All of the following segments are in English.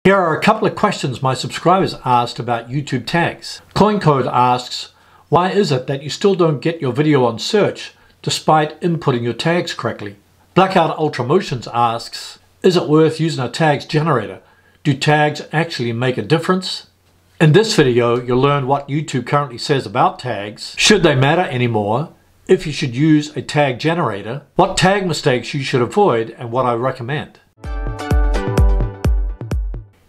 Here are a couple of questions my subscribers asked about YouTube tags. CoinCode asks, why is it that you still don't get your video on search despite inputting your tags correctly? Blackout Ultramotions asks, is it worth using a tags generator? Do tags actually make a difference? In this video, you'll learn what YouTube currently says about tags, should they matter anymore, if you should use a tag generator, what tag mistakes you should avoid, and what I recommend.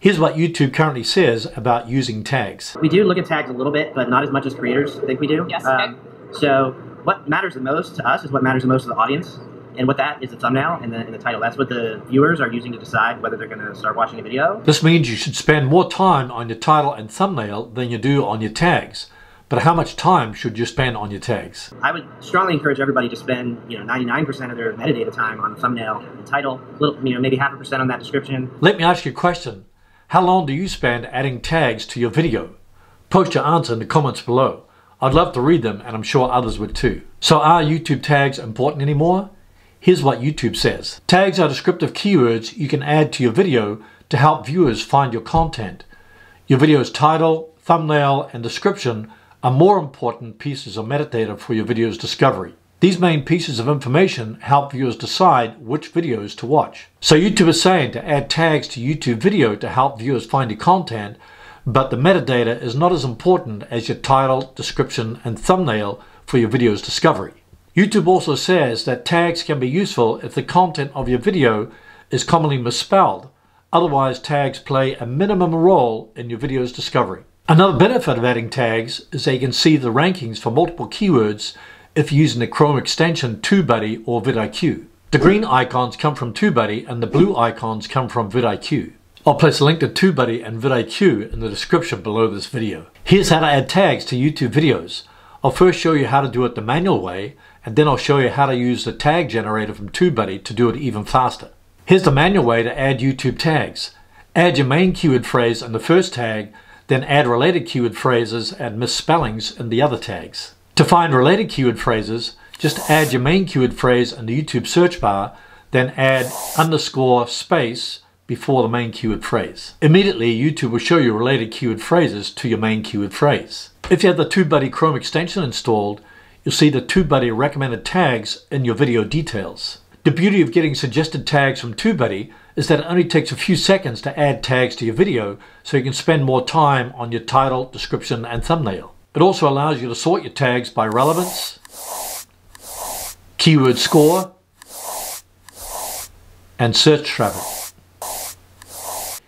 Here's what YouTube currently says about using tags. We do look at tags a little bit, but not as much as creators think we do. Yes, okay. So what matters the most to us is what matters the most to the audience. And what that is the thumbnail and the title. That's what the viewers are using to decide whether they're going to start watching a video. This means you should spend more time on your title and thumbnail than you do on your tags. But how much time should you spend on your tags? I would strongly encourage everybody to spend 99% of their metadata time on the thumbnail and title, maybe 0.5% on that description. Let me ask you a question. How long do you spend adding tags to your video? Post your answer in the comments below. I'd love to read them, and I'm sure others would too. So are YouTube tags important anymore? Here's what YouTube says. Tags are descriptive keywords you can add to your video to help viewers find your content. Your video's title, thumbnail, and description are more important pieces of metadata for your video's discovery. These main pieces of information help viewers decide which videos to watch. So YouTube is saying to add tags to YouTube video to help viewers find your content, but the metadata is not as important as your title, description, and thumbnail for your video's discovery. YouTube also says that tags can be useful if the content of your video is commonly misspelled. Otherwise, tags play a minimum role in your video's discovery. Another benefit of adding tags is that you can see the rankings for multiple keywords if you're using the Chrome extension TubeBuddy or VidIq. The green icons come from TubeBuddy and the blue icons come from VidIq. I'll place a link to TubeBuddy and VidIq in the description below this video. Here's how to add tags to YouTube videos. I'll first show you how to do it the manual way, and then I'll show you how to use the tag generator from TubeBuddy to do it even faster. Here's the manual way to add YouTube tags. Add your main keyword phrase in the first tag, then add related keyword phrases and misspellings in the other tags. To find related keyword phrases, just add your main keyword phrase in the YouTube search bar, then add _space before the main keyword phrase. Immediately, YouTube will show you related keyword phrases to your main keyword phrase. If you have the TubeBuddy Chrome extension installed, you'll see the TubeBuddy recommended tags in your video details. The beauty of getting suggested tags from TubeBuddy is that it only takes a few seconds to add tags to your video, so you can spend more time on your title, description, and thumbnail. It also allows you to sort your tags by relevance, keyword score, and search traffic.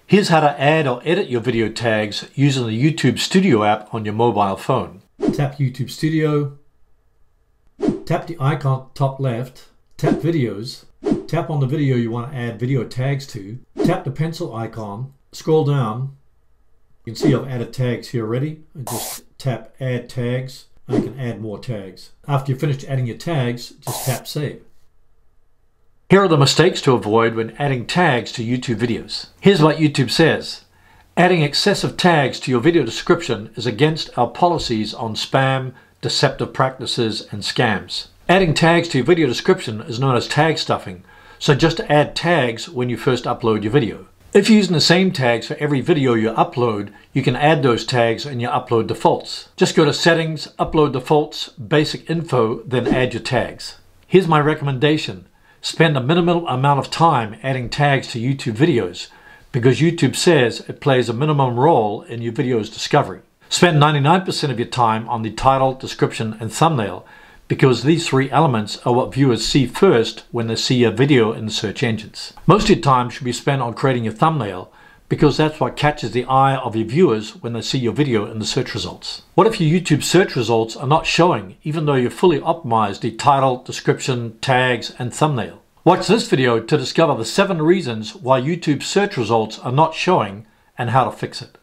Here's how to add or edit your video tags using the YouTube Studio app on your mobile phone. Tap YouTube Studio, tap the icon top left, tap Videos, tap on the video you want to add video tags to, tap the pencil icon, scroll down. You can see I've added tags here already, and just tap Add Tags, and you can add more tags. After you've finished adding your tags, just tap Save. Here are the mistakes to avoid when adding tags to YouTube videos. Here's what YouTube says. Adding excessive tags to your video description is against our policies on spam, deceptive practices, and scams. Adding tags to your video description is known as tag stuffing, so just add tags when you first upload your video. If you're using the same tags for every video you upload, you can add those tags in your upload defaults. Just go to Settings, Upload Defaults, Basic Info, then add your tags. Here's my recommendation. Spend a minimal amount of time adding tags to YouTube videos because YouTube says it plays a minimum role in your video's discovery. Spend 99% of your time on the title, description, and thumbnail because these three elements are what viewers see first when they see a video in the search engines. Most of your time should be spent on creating your thumbnail because that's what catches the eye of your viewers when they see your video in the search results. What if your YouTube search results are not showing even though you've fully optimized the title, description, tags, and thumbnail? Watch this video to discover the 7 reasons why YouTube search results are not showing and how to fix it.